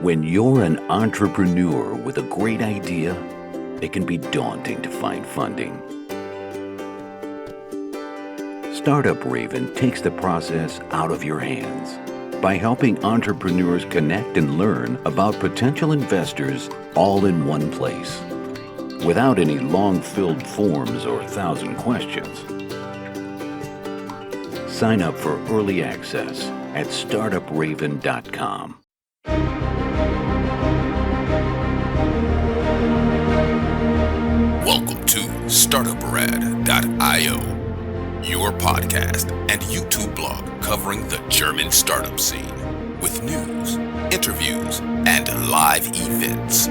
When you're an entrepreneur with a great idea, it can be daunting to find funding. Startup Raven takes the process out of your hands by helping entrepreneurs connect and learn about potential investors all in one place, without any long-filled forms or 1,000 questions. Sign up for early access at Startuprad.io. Welcome to Startuprad.io, your podcast and YouTube blog covering the German startup scene with news, interviews, and live events.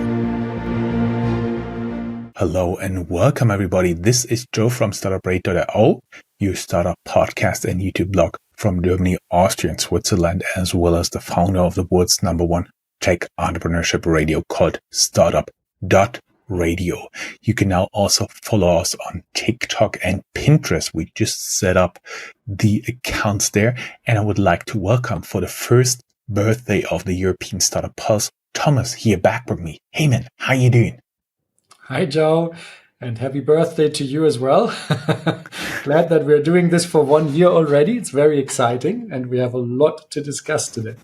Hello and welcome everybody. This is Joe from Startuprad.io, your startup podcast and YouTube blog from Germany, Austria, and Switzerland, as well as the founder of the world's #1 tech entrepreneurship radio called Startup.radio. You can now also follow us on TikTok and Pinterest. We just set up the accounts there, and I would like to welcome for the first birthday of the European Startup Pulse, Thomas here back with me. Hey man, how you doing? Hi, Joe, and happy birthday to you as well. Glad that we're doing this for 1 year already. It's very exciting, and we have a lot to discuss today.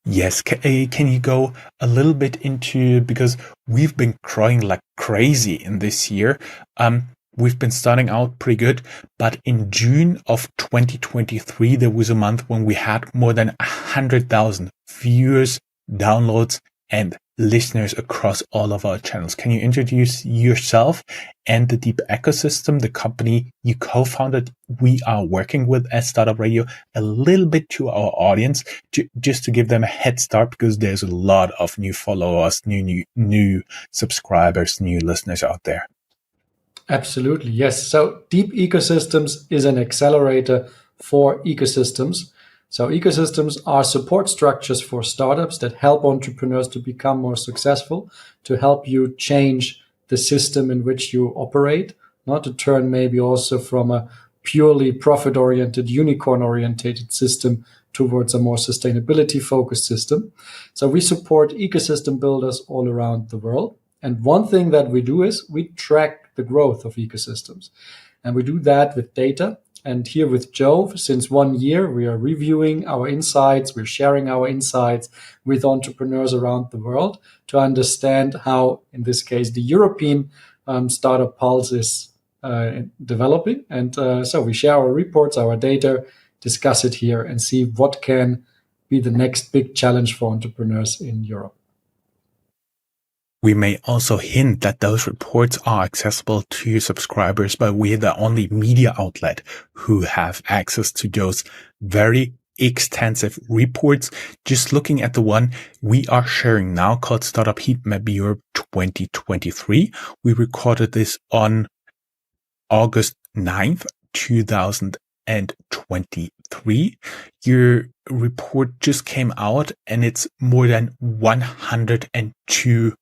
Yes, can you go a little bit into, because we've been growing like crazy in this year. We've been starting out pretty good, but in June of 2023, there was a month when we had more than 100,000 viewers, downloads, and listeners across all of our channels. Can you introduce yourself and the Deep Ecosystem, the company you co-founded, we are working with at Startup Radio, a little bit to our audience, just to give them a head start, because there's a lot of new followers, new subscribers, new listeners out there. Absolutely, yes. So Deep Ecosystems is an accelerator for ecosystems. So ecosystems are support structures for startups that help entrepreneurs to become more successful, to help you change the system in which you operate, not to turn maybe also from a purely profit-oriented, unicorn-oriented system towards a more sustainability-focused system. So we support ecosystem builders all around the world. And one thing that we do is we track the growth of ecosystems. And we do that with data. And here with Joe, since 1 year, we are reviewing our insights. We're sharing our insights with entrepreneurs around the world to understand how, in this case, the European Startup Pulse is developing. And so we share our reports, our data, discuss it here, and see what can be the next big challenge for entrepreneurs in Europe. We may also hint that those reports are accessible to your subscribers, but we're the only media outlet who have access to those very extensive reports. Just looking at the one we are sharing now called Startup Heatmap Europe 2023. We recorded this on August 9th, 2023. Your report just came out and it's more than 102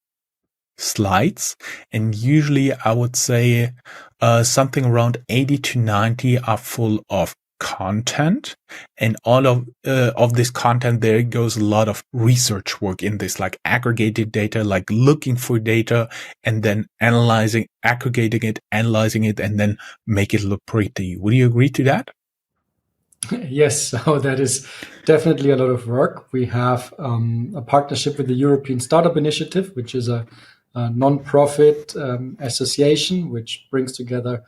slides, and usually I would say something around 80 to 90 are full of content, and all of this content, there goes a lot of research work in this, like aggregated data, like looking for data and then analyzing, aggregating it, analyzing it, and then make it look pretty. Would you agree to that? Yes, so that is definitely a lot of work. We have a partnership with the European Startup Initiative, which is a non-profit association which brings together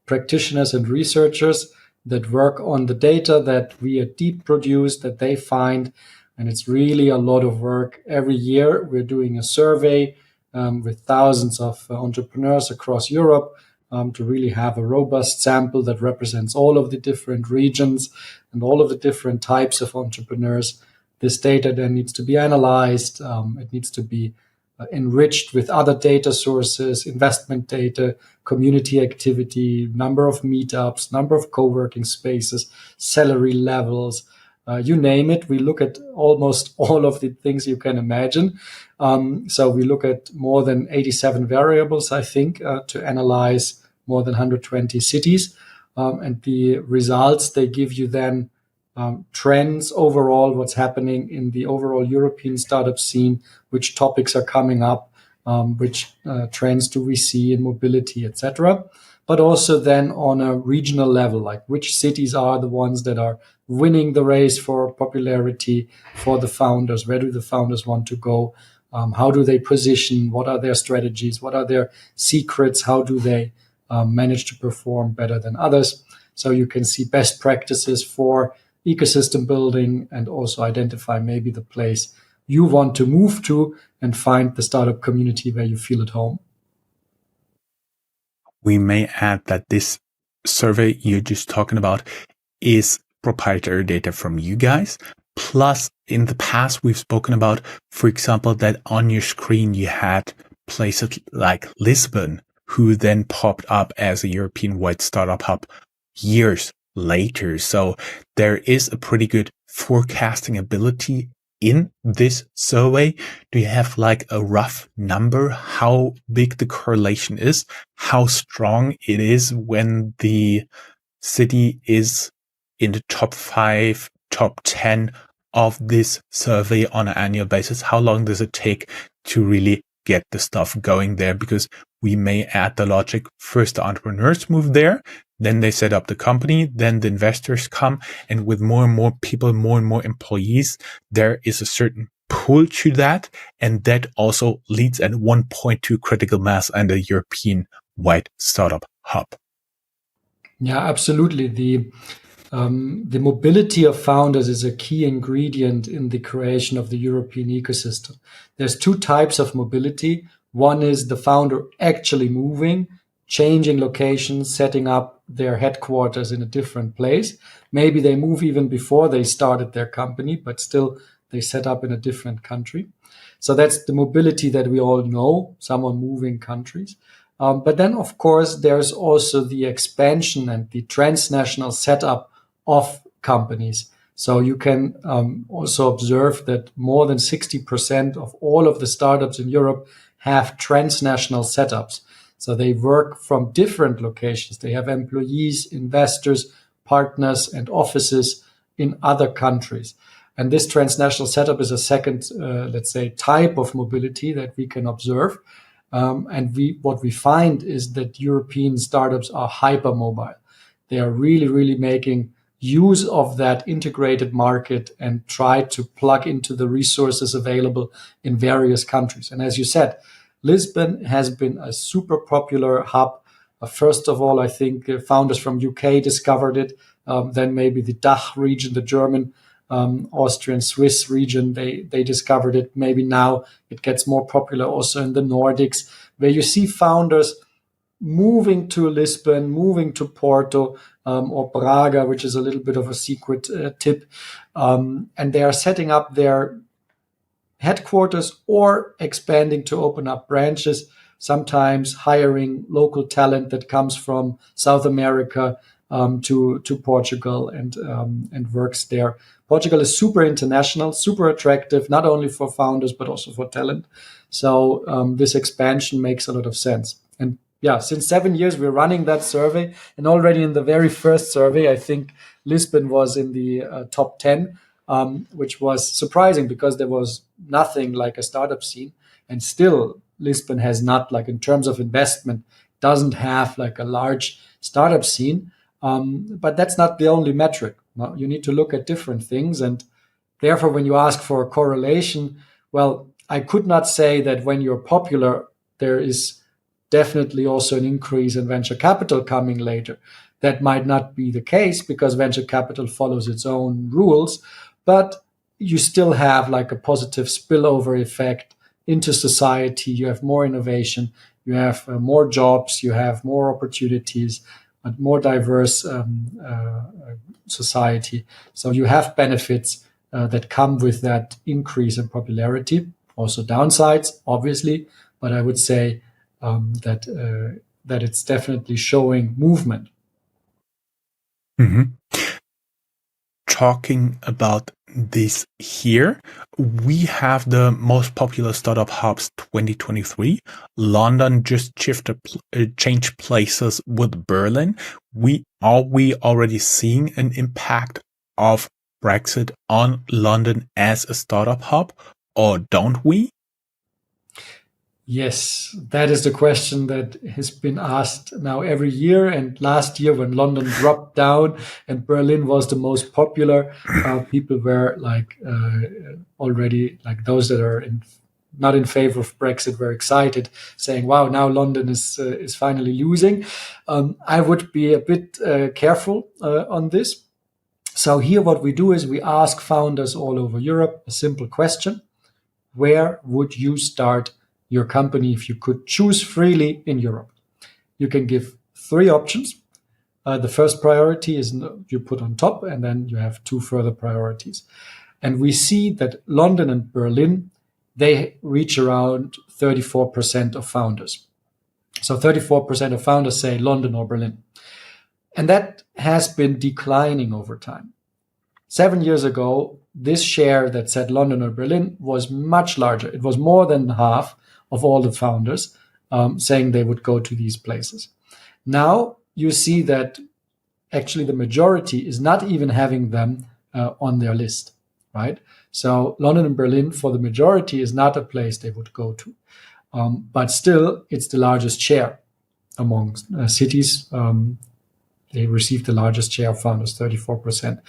practitioners and researchers that work on the data that we at Deep produce, that they find. And it's really a lot of work. Every year we're doing a survey with thousands of entrepreneurs across Europe to really have a robust sample that represents all of the different regions and all of the different types of entrepreneurs. This data then needs to be analyzed. It needs to be enriched with other data sources, investment data, community activity, number of meetups, number of co-working spaces, salary levels, you name it. We look at almost all of the things you can imagine. So we look at more than 87 variables, I think, to analyze more than 120 cities. And the results they give you then trends overall, what's happening in the overall European startup scene, which topics are coming up, which trends do we see in mobility, etc. But also then on a regional level, like which cities are the ones that are winning the race for popularity for the founders? Where do the founders want to go? How do they position? What are their strategies? What are their secrets? How do they manage to perform better than others? So you can see best practices for ecosystem building and also identify maybe the place you want to move to and find the startup community where you feel at home. We may add that this survey you're just talking about is proprietary data from you guys. Plus, in the past, we've spoken about, for example, that on your screen you had places like Lisbon, who then popped up as a European-wide startup hub years later. So there is a pretty good forecasting ability in this survey. Do you have like a rough number how big the correlation is, how strong it is when the city is in the top 5, top 10 of this survey on an annual basis? How long does it take to really get the stuff going there? Because we may add the logic. First, the entrepreneurs move there, then they set up the company, then the investors come, and with more and more people, more and more employees, there is a certain pull to that, and that also leads at one point to critical mass and a European-wide startup hub. Yeah, absolutely. The mobility of founders is a key ingredient in the creation of the European ecosystem. There's two types of mobility. One is the founder actually moving, changing locations, setting up their headquarters in a different place. Maybe they move even before they started their company, but still they set up in a different country. So that's the mobility that we all know, someone moving countries. But then, of course, there's also the expansion and the transnational setup of companies. So you can also observe that more than 60% of all of the startups in Europe have transnational setups. So they work from different locations. They have employees, investors, partners, and offices in other countries. And this transnational setup is a second, let's say, type of mobility that we can observe. And what we find is that European startups are hypermobile. They are really, really making use of that integrated market and try to plug into the resources available in various countries. And as you said, Lisbon has been a super popular hub. First of all, I think founders from UK discovered it. Then maybe the DACH region, the German, Austrian, Swiss region, they discovered it. Maybe now it gets more popular also in the Nordics, where you see founders moving to Lisbon, moving to Porto, or Braga, which is a little bit of a secret tip. And they are setting up their headquarters or expanding to open up branches, sometimes hiring local talent that comes from South America to Portugal and works there. Portugal is super international, super attractive, not only for founders, but also for talent. So this expansion makes a lot of sense. And yeah, since 7 years, we're running that survey. And already in the very first survey, I think Lisbon was in the top 10, which was surprising because there was nothing like a startup scene. And still, Lisbon has not, like in terms of investment, doesn't have like a large startup scene. But that's not the only metric. No, you need to look at different things. And therefore, when you ask for a correlation, well, I could not say that when you're popular, there is definitely also an increase in venture capital coming later. That might not be the case because venture capital follows its own rules, but you still have like a positive spillover effect into society. You have more innovation, you have more jobs, you have more opportunities, a more diverse society. So you have benefits that come with that increase in popularity. Also downsides, obviously, but I would say that it's definitely showing movement. Mm-hmm. Talking about this here, we have the most popular startup hubs 2023. London just changed places with Berlin. Are we already seeing an impact of Brexit on London as a startup hub, or don't we? Yes, that is the question that has been asked now every year. And last year, when London dropped down and Berlin was the most popular, people were like already like those that are not in favor of Brexit were excited, saying, "Wow, now London is finally losing." I would be a bit careful on this. So here, what we do is we ask founders all over Europe a simple question: where would you start your company if you could choose freely in Europe? You can give 3 options. The first priority is you put on top, and then you have 2 further priorities. And we see that London and Berlin, they reach around 34% of founders. So 34% of founders say London or Berlin. And that has been declining over time. 7 years ago, this share that said London or Berlin was much larger. It was more than half of all the founders saying they would go to these places. Now you see that actually the majority is not even having them on their list, right? So London and Berlin for the majority is not a place they would go to. But still, it's the largest share among cities. They received the largest share of founders, 34%.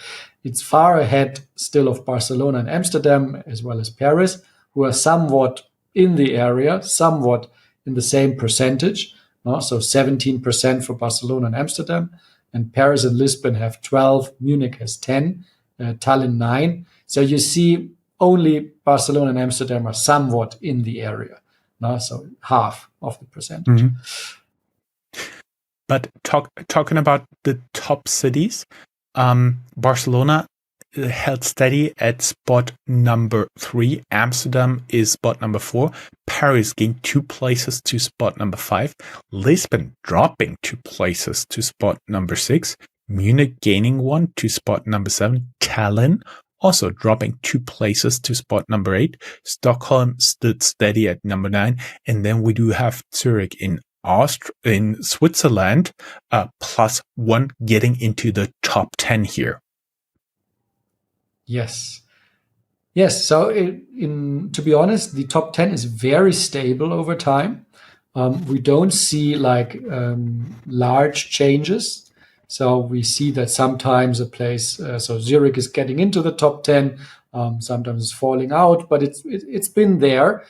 It's far ahead still of Barcelona and Amsterdam, as well as Paris, who are somewhat in the area, somewhat in the same percentage. So 17% for Barcelona and Amsterdam, and Paris and Lisbon have 12, Munich has 10, Tallinn 9. So you see only Barcelona and Amsterdam are somewhat in the area. So half of the percentage. Mm-hmm. But talking about the top cities, Barcelona held steady at spot number 3. Amsterdam is spot number 4. Paris gained 2 places to spot number 5. Lisbon dropping 2 places to spot number 6. Munich gaining 1 to spot number 7. Tallinn also dropping 2 places to spot number 8. Stockholm stood steady at number 9. And then we do have Zurich in Switzerland, +1 getting into the top 10 here. Yes. So to be honest, the top 10 is very stable over time. We don't see like large changes. So we see that sometimes a place, so Zurich is getting into the top 10, sometimes it's falling out, but it's been there.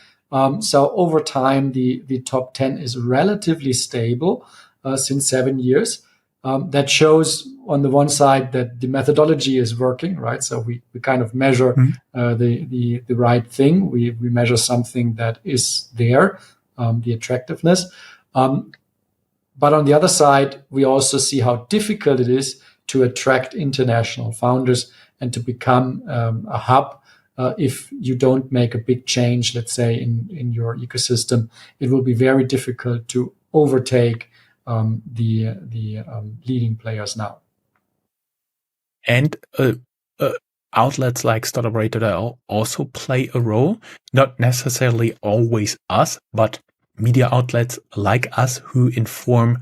So over time, the top 10 is relatively stable since 7 years. That shows on the one side that the methodology is working, right? So we kind of measure the right thing. We measure something that is there, the attractiveness. But on the other side, we also see how difficult it is to attract international founders and to become a hub. If you don't make a big change, let's say in your ecosystem, it will be very difficult to overtake the leading players now. And outlets like Startuprad.io also play a role, not necessarily always us, but media outlets like us who inform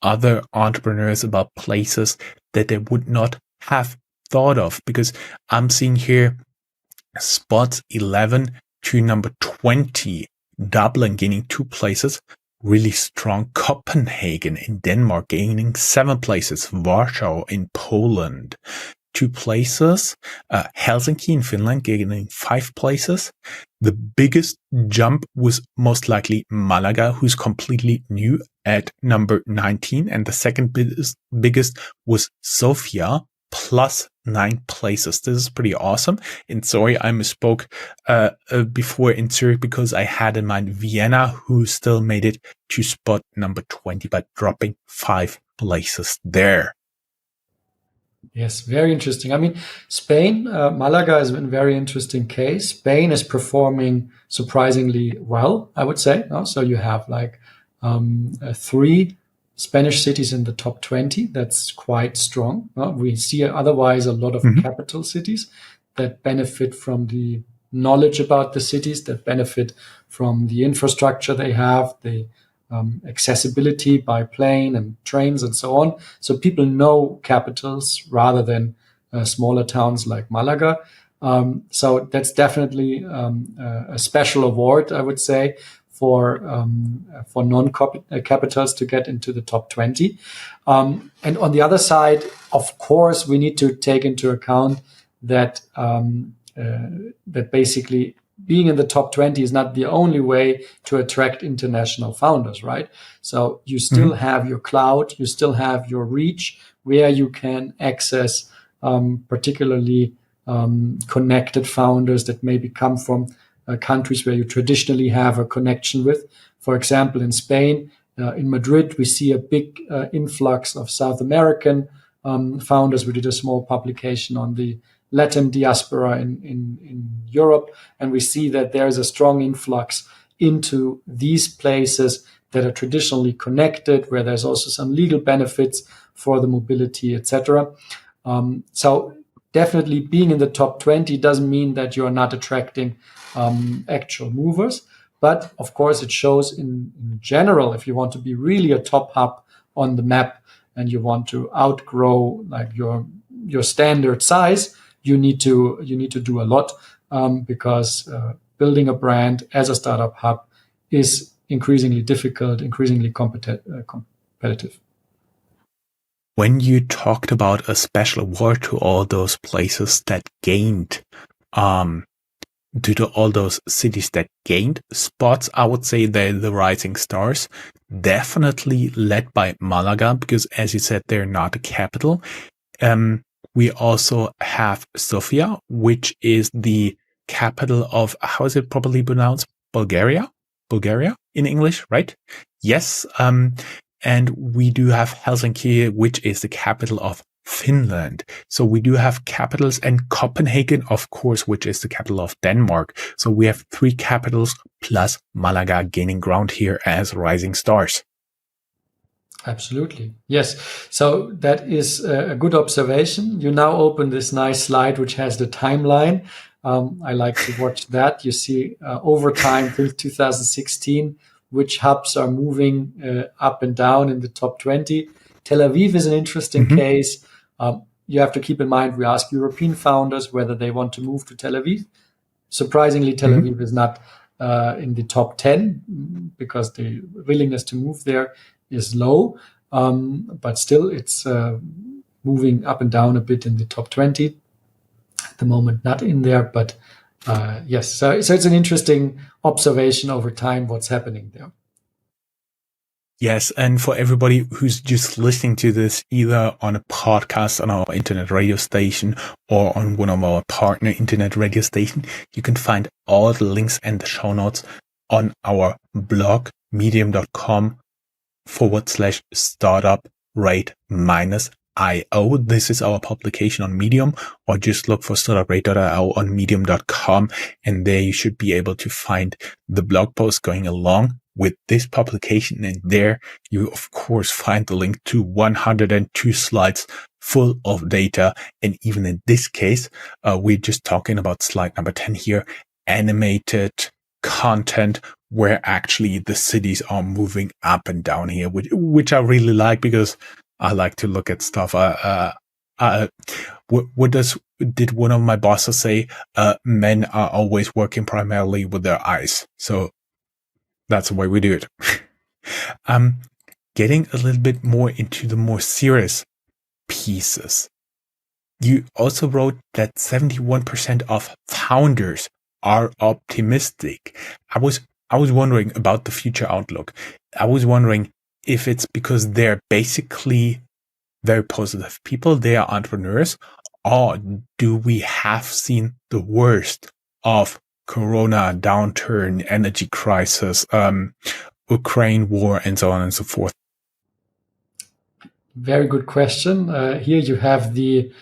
other entrepreneurs about places that they would not have thought of. Because I'm seeing here spots 11 to number 20, Dublin gaining 2 places, really strong. Copenhagen in Denmark gaining 7 places, Warsaw in Poland 2 places, Helsinki in Finland gaining 5 places. The biggest jump was most likely Malaga, who's completely new at number 19, and the second biggest was Sofia, +9 places. This is pretty awesome. And sorry, I misspoke before in Zurich because I had in mind Vienna, who still made it to spot number 20, but dropping 5 places there. Yes, very interesting. I mean, Spain, Malaga is a very interesting case. Spain is performing surprisingly well, I would say. So you have like 3 Spanish cities in the top 20. That's quite strong. We see otherwise a lot of capital cities that benefit from the knowledge about the cities, that benefit from the infrastructure they have, the accessibility by plane and trains and so on. So people know capitals rather than smaller towns like Malaga. So that's definitely a special award, I would say, for non-capitals to get into the top 20. And on the other side, of course, we need to take into account that that basically being in the top 20 is not the only way to attract international founders, right? So you still have your cloud, you still have your reach where you can access particularly connected founders that maybe come from countries where you traditionally have a connection with. For example, in Spain, in Madrid, we see a big influx of South American founders. We did a small publication on the Latin diaspora in Europe, and we see that there is a strong influx into these places that are traditionally connected, where there's also some legal benefits for the mobility, etc. So definitely being in the top 20 doesn't mean that you're not attracting actual movers. But of course, it shows in general, if you want to be really a top hub on the map and you want to outgrow like your standard size, you need to do a lot because building a brand as a startup hub is increasingly difficult, increasingly competitive. When you talked about a special award to all those places that gained, due to all those cities that gained spots, I would say they're the rising stars, definitely led by Malaga, because as you said, they're not a capital. We also have Sofia, which is the capital of, how is it properly pronounced? Bulgaria in English, right? Yes. And we do have Helsinki, which is the capital of Finland. So we do have capitals, and Copenhagen, of course, which is the capital of Denmark. So we have 3 capitals plus Malaga gaining ground here as rising stars. Absolutely. Yes. So that is a good observation. You now open this nice slide, which has the timeline. I like to watch that. You see over time till 2016, which hubs are moving up and down in the top 20. Tel Aviv is an interesting case. You have to keep in mind, we ask European founders whether they want to move to Tel Aviv. Surprisingly, Tel Aviv is not in the top 10 because the willingness to move there is low. But still, it's moving up and down a bit in the top 20. At the moment, not in there, but yes. So it's an interesting observation over time what's happening there. Yes, and for everybody who's just listening to this, either on a podcast on our internet radio station or on one of our partner internet radio stations, you can find all the links and the show notes on our blog, medium.com/startuprad-io. This is our publication on Medium, or just look for startuprad.io on medium.com, and there you should be able to find the blog post going along with this publication. And there you, of course, find the link to 102 slides full of data. And even in this case, we're just talking about slide number 10 here, animated content where actually the cities are moving up and down here, which I really like, because I like to look at stuff. Did one of my bosses say? Men are always working primarily with their eyes. So that's the way we do it. Getting a little bit more into the more serious pieces. You also wrote that 71% of founders are optimistic. I was wondering about the future outlook. I was wondering if it's because they're basically very positive people, they are entrepreneurs, or do we have seen the worst of Corona, downturn, energy crisis, Ukraine war, and so on and so forth? Very good question. Here you have the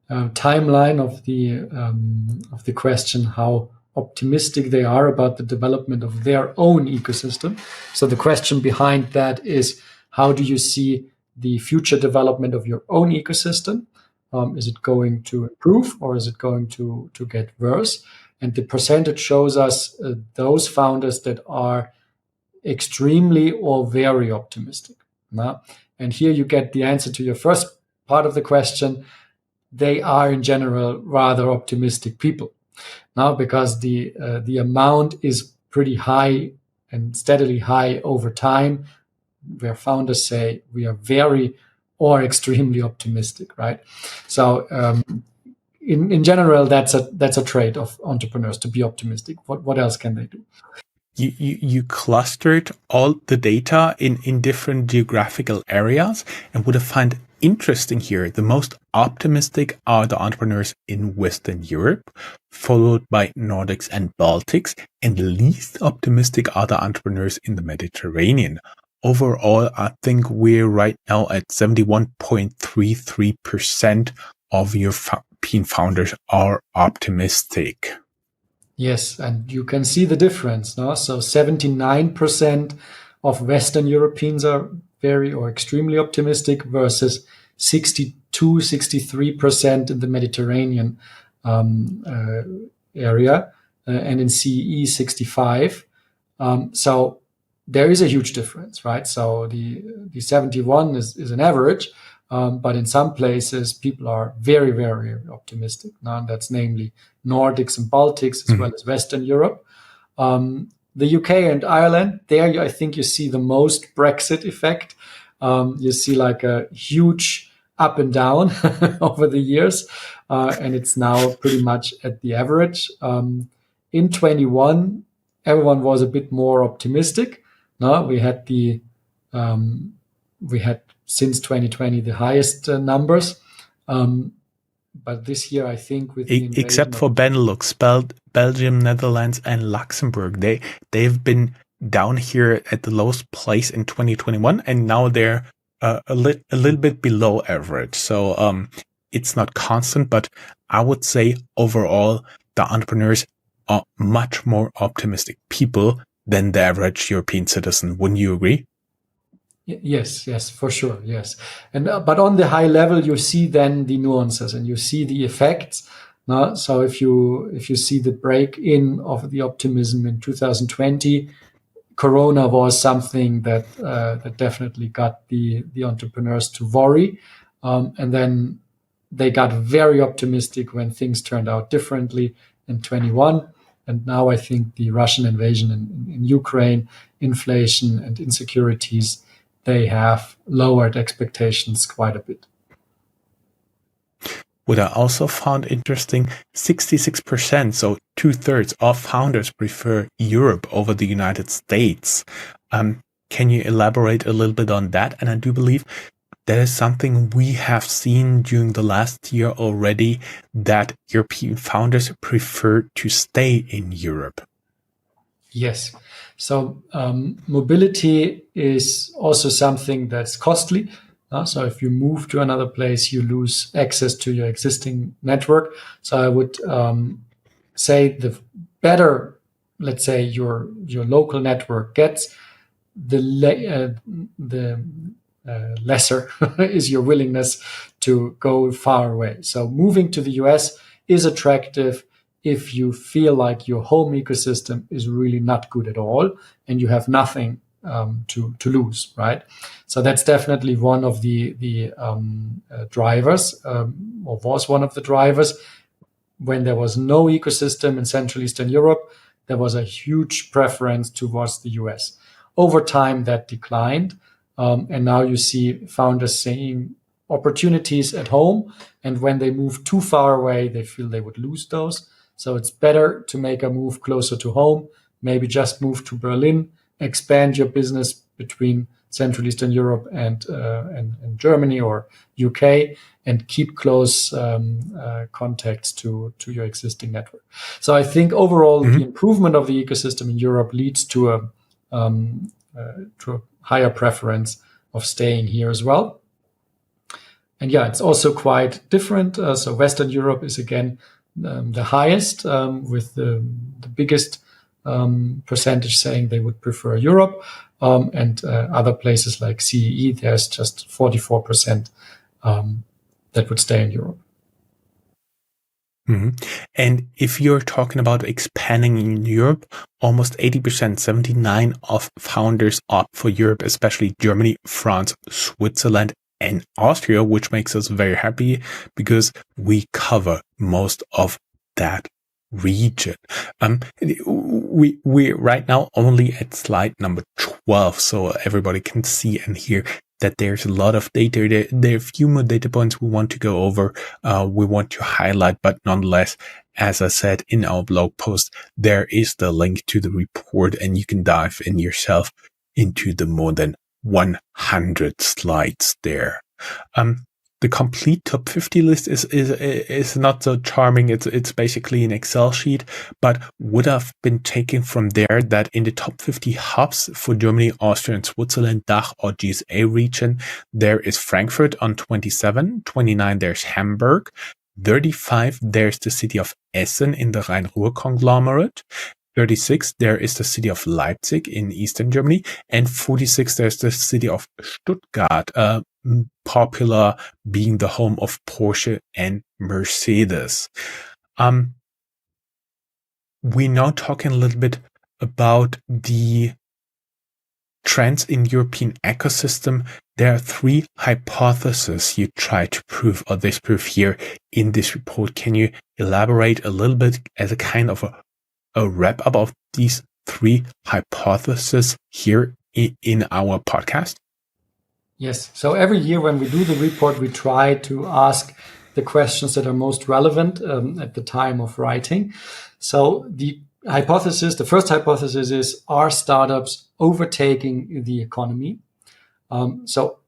timeline of the question, how optimistic they are about the development of their own ecosystem. So the question behind that is, how do you see the future development of your own ecosystem? Is it going to improve, or is it going to get worse? And the percentage shows us those founders that are extremely or very optimistic. And here you get the answer to your first part of the question. they are in general rather optimistic people. Now, because the amount is pretty high and steadily high over time, where founders say we are very or extremely optimistic, right? So in general, that's a trait of entrepreneurs, to be optimistic. What else can they do? You clustered all the data in different geographical areas, and what I find interesting here, the most optimistic are the entrepreneurs in Western Europe, followed by Nordics and Baltics, and the least optimistic are the entrepreneurs in the Mediterranean. Overall, I think we're right now at 71.33% of European founders are optimistic. Yes, and you can see the difference. No? So 79% of Western Europeans are very or extremely optimistic versus 63% in the Mediterranean area, and in CE 65. So there is a huge difference, right? So the 71 is an average, but in some places people are very, very optimistic. Now that's namely Nordics and Baltics, as well as Western Europe. The UK and Ireland, there I think you see the most Brexit effect. You see like a huge up and down over the years, and it's now pretty much at the average. In 21, everyone was a bit more optimistic. No, we had since 2020 the highest numbers. But this year, I think, with the except for Benelux, Belgium, Netherlands, and Luxembourg, they've been down here at the lowest place in 2021, and now they're a little bit below average. So it's not constant, but I would say overall the entrepreneurs are much more optimistic people than the average European citizen. Wouldn't you agree? Yes, for sure. Yes. And, but on the high level, you see then the nuances and you see the effects. No? So if you see the break in of the optimism in 2020, Corona was something that definitely got the entrepreneurs to worry. And then they got very optimistic when things turned out differently in 21. And now I think the Russian invasion in Ukraine, inflation and insecurities, they have lowered expectations quite a bit. What I also found interesting, 66%, so 2/3 of founders prefer Europe over the United States. Can you elaborate a little bit on that? And I do believe that is something we have seen during the last year already, that European founders prefer to stay in Europe. Yes. So mobility is also something that's costly. So if you move to another place, you lose access to your existing network. So I would say the better, let's say, your local network gets, the lesser is your willingness to go far away. So moving to the US is attractive if you feel like your home ecosystem is really not good at all and you have nothing to lose, right? So that's definitely one of the drivers, or was one of the drivers. When there was no ecosystem in Central Eastern Europe, there was a huge preference towards the US. Over time, that declined. And now you see founders seeing opportunities at home. And when they move too far away, they feel they would lose those. So it's better to make a move closer to home, maybe just move to Berlin, expand your business between Central Eastern Europe and Germany or UK, and keep close contacts to your existing network. So I think overall, the improvement of the ecosystem in Europe leads to a higher preference of staying here as well. And yeah, it's also quite different. So Western Europe is again the highest, with the biggest percentage saying they would prefer Europe, and other places like CEE, there's just 44% that would stay in Europe. And if you're talking about expanding in Europe, almost 80%, 79% of founders opt for Europe, especially Germany, France, Switzerland, and Austria, which makes us very happy because we cover most of that region. We right now only at slide number 12, so everybody can see and hear that there's a lot of data. There are a few more data points we want to go over, we want to highlight, but nonetheless, as I said in our blog post, there is the link to the report and you can dive in yourself into the more than 100 slides there. The complete top 50 list is not so charming. It's basically an Excel sheet, but would have been taken from there that in the top 50 hubs for Germany, Austria, and Switzerland, DACH or GSA region, there is Frankfurt on 27, 29 there's Hamburg, 35 there's the city of Essen in the Rhein-Ruhr conglomerate, 36 there is the city of Leipzig in Eastern Germany, and 46 there's the city of Stuttgart, popular being the home of Porsche and Mercedes. We're now talking a little bit about the trends in European ecosystem. There are 3 hypotheses you try to prove or disprove here in this report. Can you elaborate a little bit as a kind of a wrap up of these 3 hypotheses here in our podcast? Yes. So every year when we do the report, we try to ask the questions that are most relevant at the time of writing. So the first hypothesis is, are startups overtaking the economy? So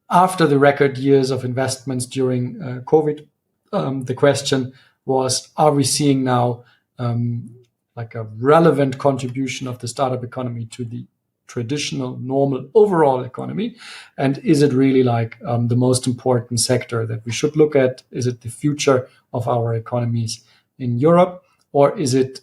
after the record years of investments during COVID, the question was, are we seeing now like a relevant contribution of the startup economy to the traditional, normal, overall economy? And is it really like the most important sector that we should look at? Is it the future of our economies in Europe? Or is it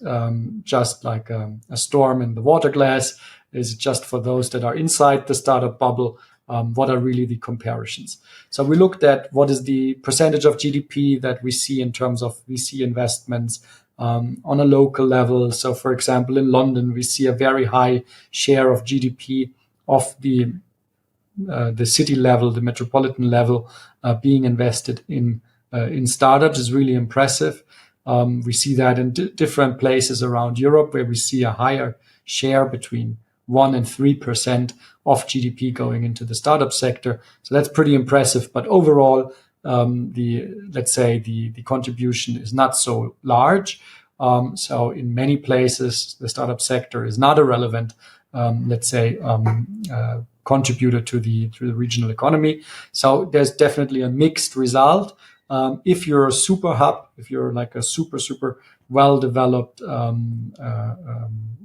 just like a storm in the water glass? Is it just for those that are inside the startup bubble? What are really the comparisons? So we looked at what is the percentage of GDP that we see in terms of VC investments on a local level. So, for example, in London, we see a very high share of GDP of the city level, the metropolitan level, being invested in startups is really impressive. We see that in different places around Europe where we see a higher share between 1% and 3% of GDP going into the startup sector. So that's pretty impressive. But overall, the contribution is not so large. So in many places, the startup sector is not a relevant, contributor to the regional economy. So there's definitely a mixed result. If you're a super hub, if you're like a super well-developed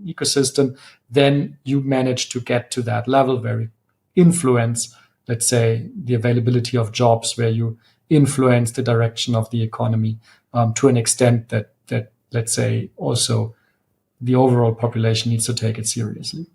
ecosystem, then you manage to get to that level where you influence, let's say, the availability of jobs, where you influence the direction of the economy to an extent that let's say also the overall population needs to take it seriously.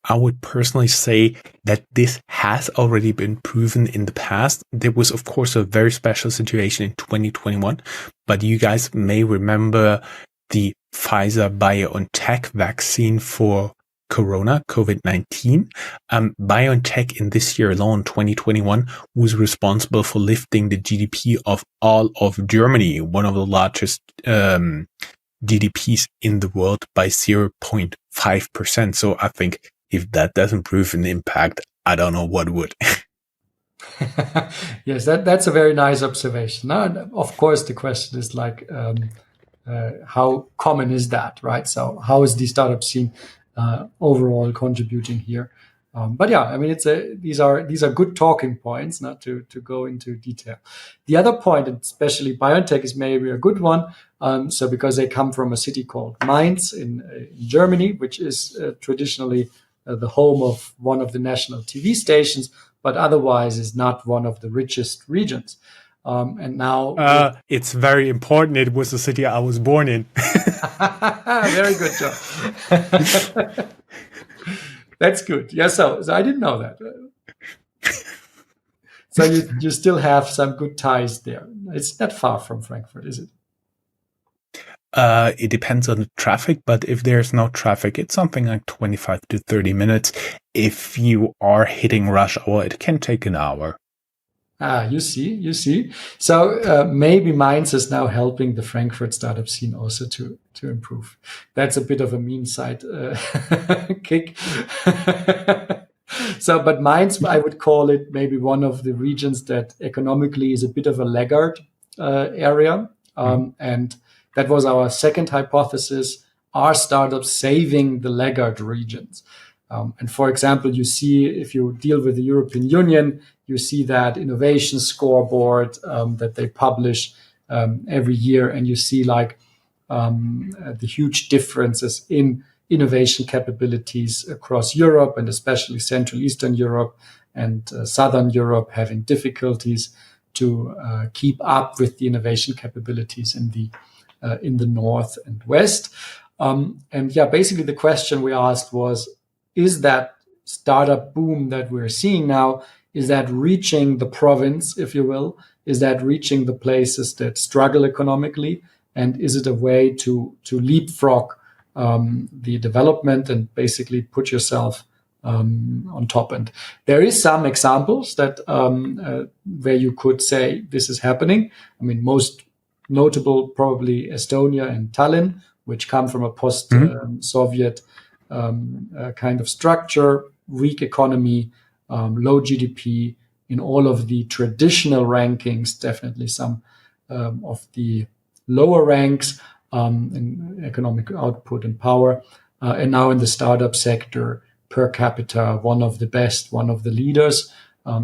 I would personally say that this has already been proven in the past. There was, of course, a very special situation in 2021, but you guys may remember the Pfizer-BioNTech vaccine for COVID-19. BioNTech in this year alone, 2021, was responsible for lifting the GDP of all of Germany, one of the largest GDPs in the world, by 0.5%. So I think if that doesn't prove an impact, I don't know what would. Yes, that's a very nice observation. Now, of course, the question is like, how common is that, right? So how is the startup scene overall contributing here? But yeah, I mean, these are good talking points, not to go into detail. The other point, especially BioNTech, is maybe a good one. So because they come from a city called Mainz in Germany, which is traditionally the home of one of the national TV stations, but otherwise is not one of the richest regions. And now it's very important. It was the city I was born in. Very good job. That's good. Yeah, so I didn't know that. So you still have some good ties there. It's not far from Frankfurt, is it? It depends on the traffic, but if there's no traffic, it's something like 25 to 30 minutes. If you are hitting rush hour, it can take an hour. You see. So maybe Mainz is now helping the Frankfurt startup scene also to improve. That's a bit of a mean side kick. So, but Mainz, I would call it maybe one of the regions that economically is a bit of a laggard area. And that was our second hypothesis. Are startups saving the laggard regions? And for example, you see, if you deal with the European Union, you see that innovation scoreboard that they publish every year, and you see like the huge differences in innovation capabilities across Europe, and especially Central Eastern Europe and Southern Europe having difficulties to keep up with the innovation capabilities in the North and West. And yeah, basically the question we asked was, is that startup boom that we're seeing now, is that reaching the province, if you will? Is that reaching the places that struggle economically? And is it a way to leapfrog the development and basically put yourself on top? And there is some examples that where you could say this is happening. I mean, most notable probably Estonia and Tallinn, which come from a post-Soviet kind of structure, weak economy, low GDP. In all of the traditional rankings, definitely some of the lower ranks in economic output and power. And now in the startup sector, per capita, one of the best, one of the leaders.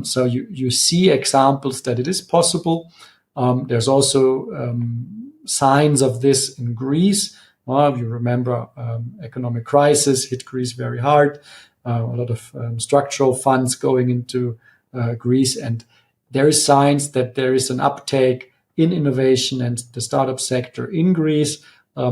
So you see examples that it is possible. There's also signs of this in Greece. You remember economic crisis hit Greece very hard. A lot of structural funds going into Greece, and there is signs that there is an uptake in innovation and the startup sector in Greece,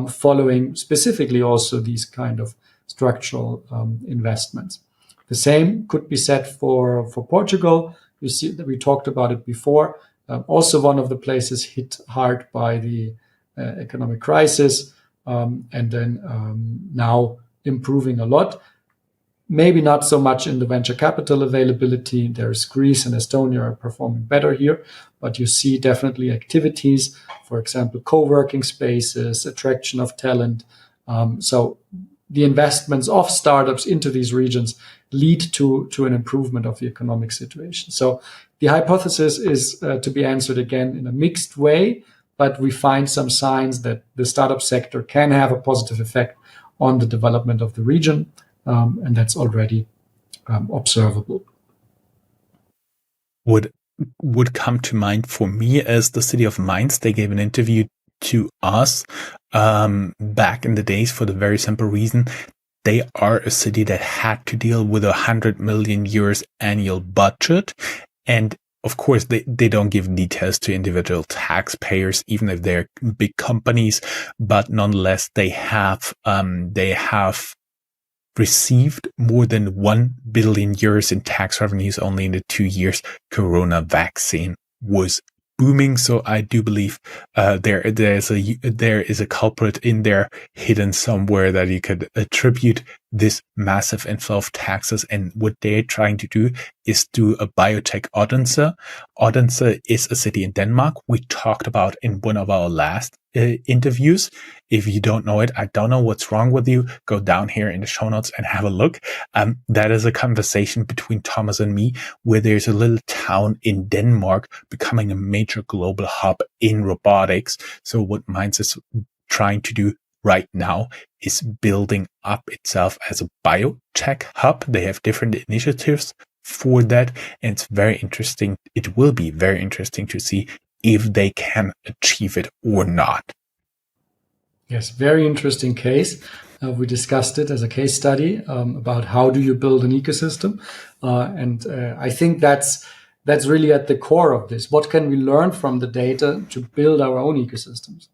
following specifically also these kind of structural investments. The same could be said for Portugal. You see that we talked about it before. Also one of the places hit hard by the economic crisis, and then now improving a lot. Maybe not so much in the venture capital availability. There's Greece and Estonia are performing better here, but you see definitely activities, for example, co-working spaces, attraction of talent. So the investments of startups into these regions lead to an improvement of the economic situation. So the hypothesis is to be answered again in a mixed way, but we find some signs that the startup sector can have a positive effect on the development of the region. And that's already observable. Would come to mind for me as the city of Mainz. They gave an interview to us back in the days for the very simple reason they are a city that had to deal with 100 million euros annual budget, and of course, they don't give details to individual taxpayers, even if they're big companies, but nonetheless, they have received more than 1 billion euros in tax revenues only in the 2 years Corona vaccine was booming. So I do believe there is a culprit in there hidden somewhere that you could attribute this massive inflow of taxes. And what they're trying to do is do a biotech Odense. Odense is a city in Denmark we talked about in one of our last interviews. If you don't know it, I don't know what's wrong with you. Go down here in the show notes and have a look. That is a conversation between Thomas and me, where there's a little town in Denmark becoming a major global hub in robotics. So what Mainz is trying to do right now is building up itself as a biotech hub. They have different initiatives for that, and it's very interesting. It will be very interesting to see if they can achieve it or not. Yes, very interesting case. We discussed it as a case study about how do you build an ecosystem, and I think that's really at the core of this. What can we learn from the data to build our own ecosystems?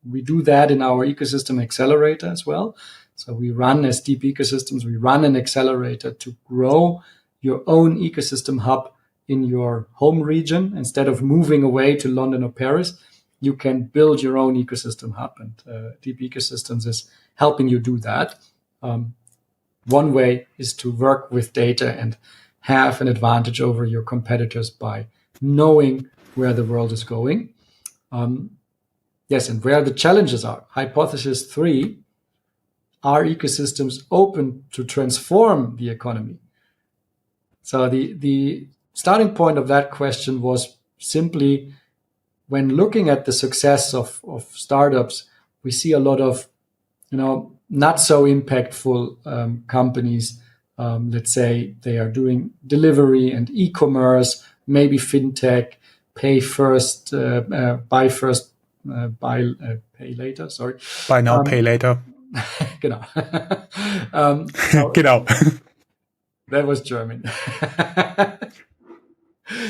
We do that in our ecosystem accelerator as well. So we run as deep ecosystems. We run an accelerator to grow your own ecosystem hub in your home region instead of moving away to London or Paris. you can build your own ecosystem hub, and Deep Ecosystems is helping you do that. One way is to work with data and have an advantage over your competitors by knowing where the world is going. Yes, and where the challenges are. Hypothesis 3, are ecosystems open to transform the economy? So the starting point of that question was simply, when looking at the success of startups, we see a lot of, not so impactful companies. Let's say they are doing delivery and e-commerce, maybe fintech, pay first, buy first, pay later. Sorry, buy now, pay later. Genau. Genau. That was German.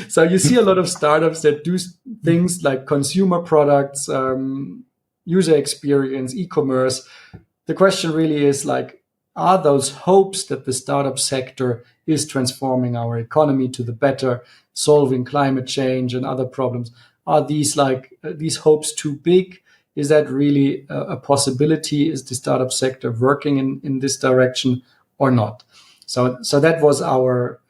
So you see a lot of startups that do things like consumer products, user experience, e-commerce. The question really is like, are those hopes that the startup sector is transforming our economy to the better, solving climate change and other problems, are these hopes too big? Is that really a possibility? Is the startup sector working in this direction or not? So that was our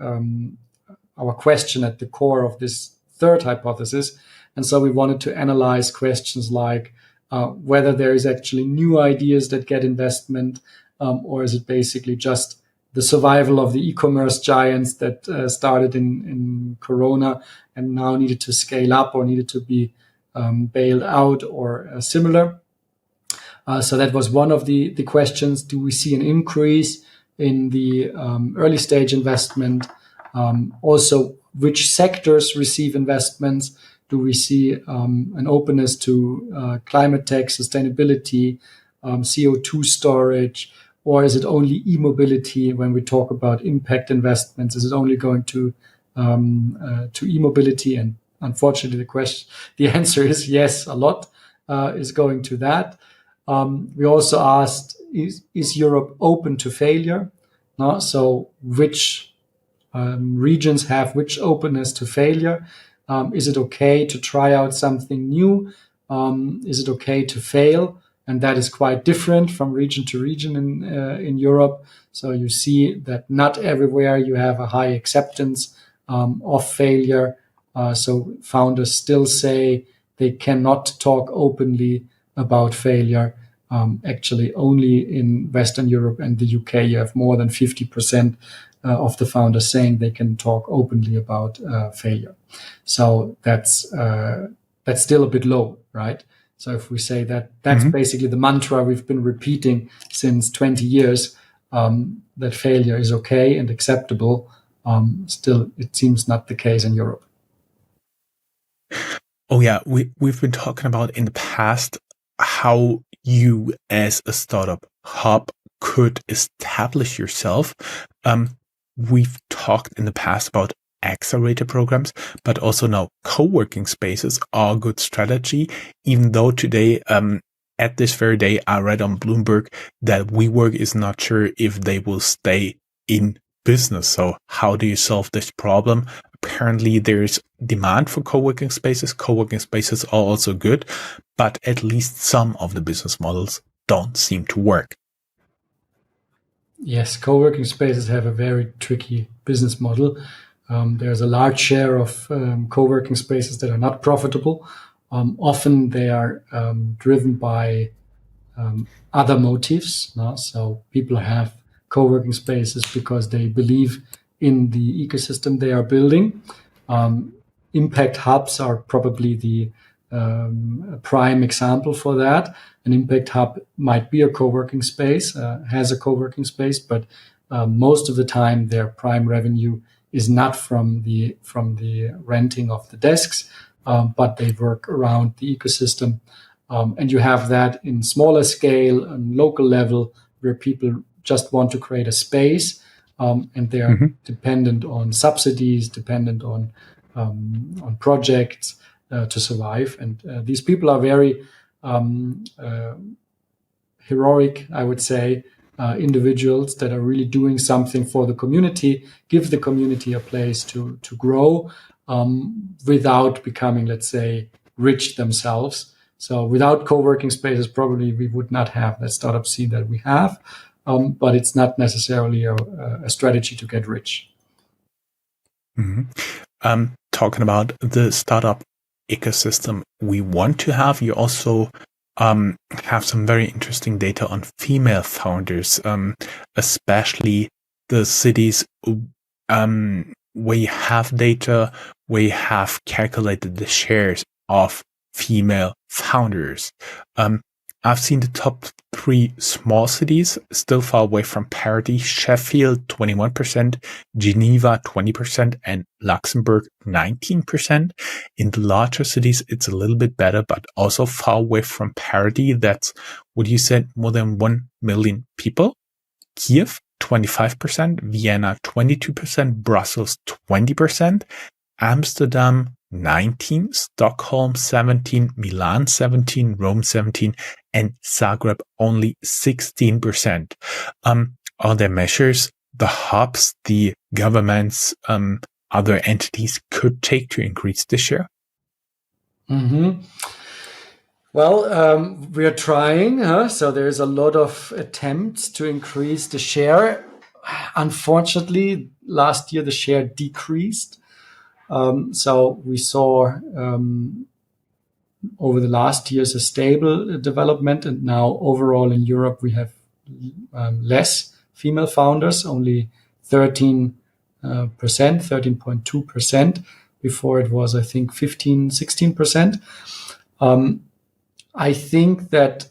question at the core of this third hypothesis. And so we wanted to analyze questions like whether there is actually new ideas that get investment, or is it basically just the survival of the e-commerce giants that started in Corona and now needed to scale up or needed to be bailed out or similar. So that was one of the questions. Do we see an increase in the early stage investment? Also, which sectors receive investments? Do we see an openness to climate tech, sustainability, CO2 storage, or is it only e-mobility when we talk about impact investments? Is it only going to e-mobility? And unfortunately, the answer is yes, a lot is going to that. We also asked, is Europe open to failure? No? So which regions have which openness to failure? Is it okay to try out something new? Is it okay to fail? And that is quite different from region to region in Europe. So you see that not everywhere you have a high acceptance of failure. So founders still say they cannot talk openly about failure. Actually, only in Western Europe and the UK, you have more than 50% of the founders saying they can talk openly about failure. So that's still a bit low, right? So if we say that, that's basically the mantra we've been repeating since 20 years, that failure is okay and acceptable. Still, it seems not the case in Europe. Oh yeah, we've been talking about in the past how you as a startup hub could establish yourself. We've talked in the past about accelerator programs, but also now co-working spaces are a good strategy, even though today, at this very day, I read on Bloomberg that WeWork is not sure if they will stay in business. So how do you solve this problem? Apparently there's demand for co-working spaces. Co-working spaces are also good, but at least some of the business models don't seem to work. Yes, co-working spaces have a very tricky business model. There's a large share of co-working spaces that are not profitable. Often they are driven by other motives. No? So people have co-working spaces because they believe in the ecosystem they are building. Impact hubs are probably the prime example for that. An impact hub might be a co-working space, has a co-working space, but most of the time their prime revenue is not from the renting of the desks, but they work around the ecosystem. And you have that in smaller scale and local level where people just want to create a space, and they are dependent on subsidies, dependent on projects to survive. And these people are very heroic, I would say, individuals that are really doing something for the community, give the community a place to grow without becoming, let's say, rich themselves. So without co-working spaces, probably we would not have that startup scene that we have. But it's not necessarily a strategy to get rich. Mm-hmm. Talking about the startup ecosystem we want to have, you also have some very interesting data on female founders, especially the cities where you have data, where you have calculated the shares of female founders. I've seen the top 3 small cities still far away from parity: Sheffield 21%, Geneva 20%, and Luxembourg 19%. In the larger cities, it's a little bit better, but also far away from parity. That's what you said, more than 1 million people. Kiev 25%, Vienna 22%, Brussels 20%, Amsterdam 19, Stockholm 17, Milan 17, Rome 17, and Zagreb only 16%. Are there measures the hubs, the governments, other entities could take to increase the share? Mm-hmm. Well, we are trying. So there's a lot of attempts to increase the share. Unfortunately, last year the share decreased. So we saw over the last years a stable development, and now overall in Europe we have less female founders, only 13%, 13.2%. Before it was, I think, 15, 16%. I think that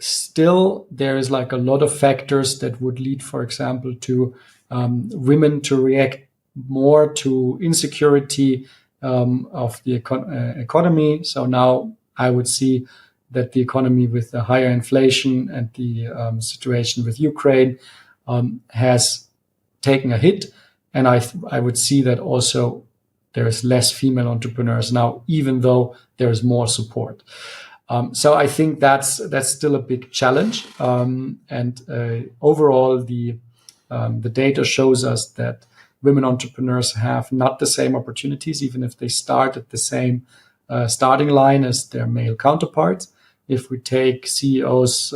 still there is like a lot of factors that would lead, for example, to women to react more to insecurity of the economy. So now I would see that the economy with the higher inflation and the situation with Ukraine has taken a hit. And I would see that also there is less female entrepreneurs now, even though there is more support. So I think that's still a big challenge. Overall, the data shows us that women entrepreneurs have not the same opportunities, even if they start at the same starting line as their male counterparts. If we take CEOs,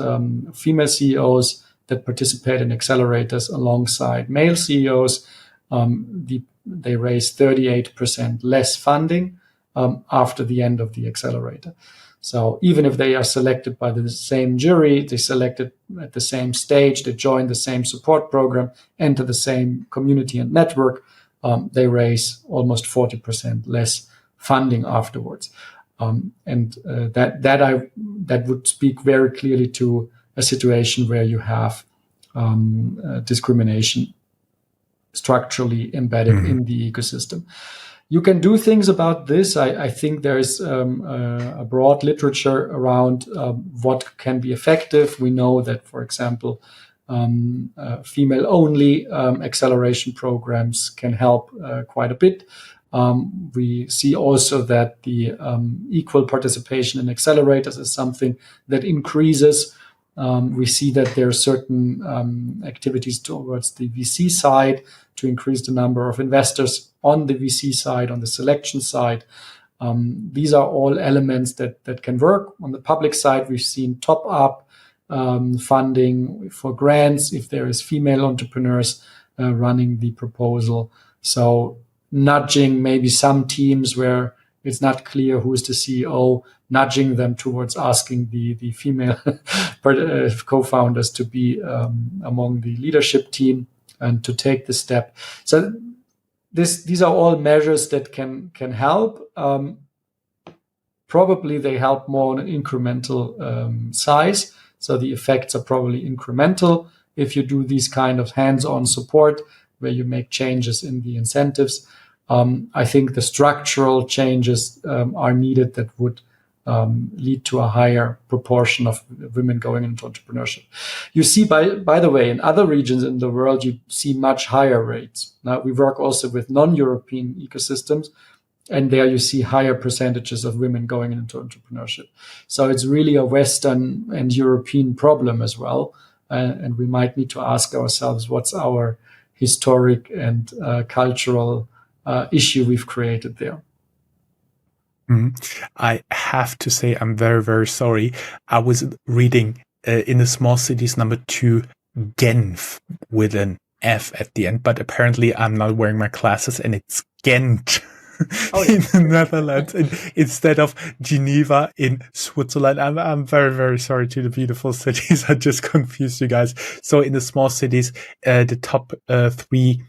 female CEOs that participate in accelerators alongside male CEOs, they raise 38% less funding after the end of the accelerator. So even if they are selected by the same jury, they selected at the same stage, they join the same support program, enter the same community and network, they raise almost 40% less funding afterwards. That would speak very clearly to a situation where you have discrimination structurally embedded in the ecosystem. You can do things about this. I think there is a broad literature around what can be effective. We know that, for example, female-only acceleration programs can help quite a bit. We see also that the equal participation in accelerators is something that increases. We see that there are certain activities towards the VC side to increase the number of investors on the VC side, on the selection side. These are all elements that can work. On the public side, we've seen top-up funding for grants if there is female entrepreneurs running the proposal. So nudging maybe some teams where it's not clear who is the CEO, nudging them towards asking the female co-founders to be among the leadership team and to take the step. So these are all measures that can help. Probably they help more on an incremental size. So the effects are probably incremental if you do these kind of hands-on support where you make changes in the incentives. I think the structural changes are needed that would lead to a higher proportion of women going into entrepreneurship. You see, by the way, in other regions in the world, you see much higher rates. Now, we work also with non-European ecosystems, and there you see higher percentages of women going into entrepreneurship. So it's really a Western and European problem as well. And we might need to ask ourselves, what's our historic and cultural issue we've created there? I have to say, I'm very, very sorry. I was reading in the small cities number 2, Genf with an F at the end, but apparently I'm not wearing my glasses and it's Ghent in the Netherlands instead of Geneva in Switzerland. I'm very, very sorry to the beautiful cities. I just confused you guys. So in the small cities, the top 3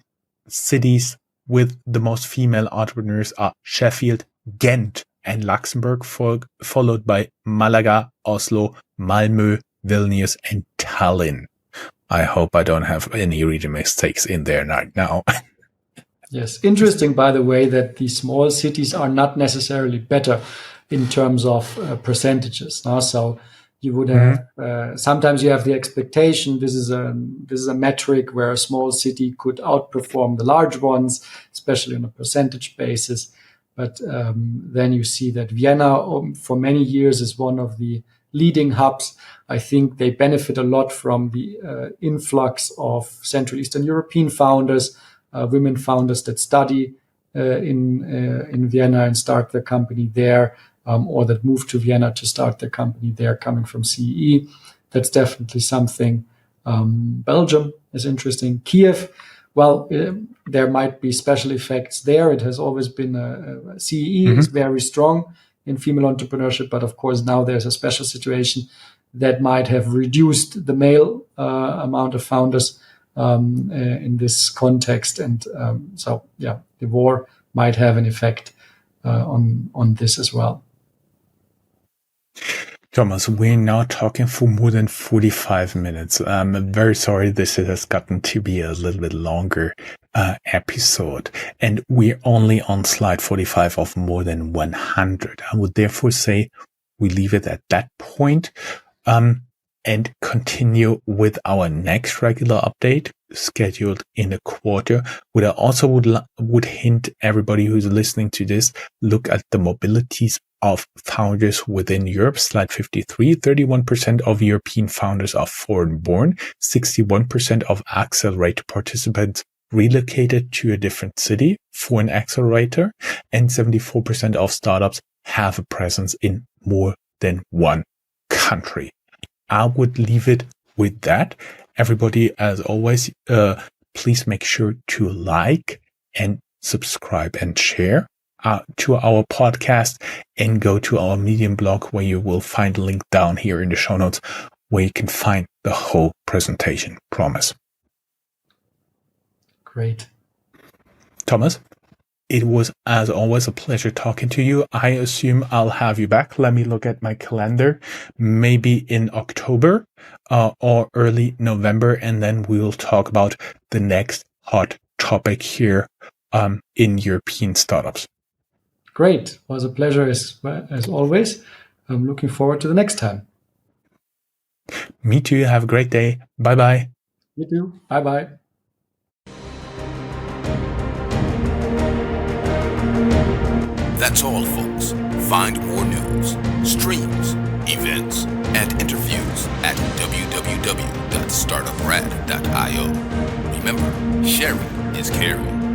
cities with the most female entrepreneurs are Sheffield, Ghent, and Luxembourg, followed by Malaga, Oslo, Malmö, Vilnius, and Tallinn. I hope I don't have any reading mistakes in there right now. Yes, interesting, by the way, that the small cities are not necessarily better in terms of percentages. No? So you would have sometimes you have the expectation this is a metric where a small city could outperform the large ones, especially on a percentage basis. But then you see that Vienna, for many years, is one of the leading hubs. I think they benefit a lot from the influx of Central Eastern European founders, women founders that study in Vienna and start their company there, or that move to Vienna to start their company there, coming from CEE. That's definitely something. Belgium is interesting. Kiev, well, there might be special effects there. It has always been CEE is very strong in female entrepreneurship, but of course now there's a special situation that might have reduced the male amount of founders in this context, and the war might have an effect on this as well. Thomas, we're now talking for more than 45 minutes. I'm very sorry this has gotten to be a little bit longer episode, and we're only on slide 45 of more than 100. I would therefore say we leave it at that point and continue with our next regular update scheduled in a quarter. What I also would hint everybody who's listening to this, look at the mobilities of founders within Europe. Slide 53, 31% of European founders are foreign born, 61% of accelerator participants relocated to a different city for an accelerator, and 74% of startups have a presence in more than one country. I would leave it with that. Everybody, as always, please make sure to like and subscribe and share to our podcast, and go to our Medium blog, where you will find a link down here in the show notes where you can find the whole presentation. Promise. Great. Thomas, it was, as always, a pleasure talking to you. I assume I'll have you back. Let me look at my calendar, maybe in October or early November, and then we'll talk about the next hot topic here in European startups. Great. It was a pleasure as always. I'm looking forward to the next time. Me too. Have a great day. Bye-bye. You too. Bye-bye. That's all, folks. Find more news, streams, events, and interviews at www.startuprad.io. Remember, sharing is caring.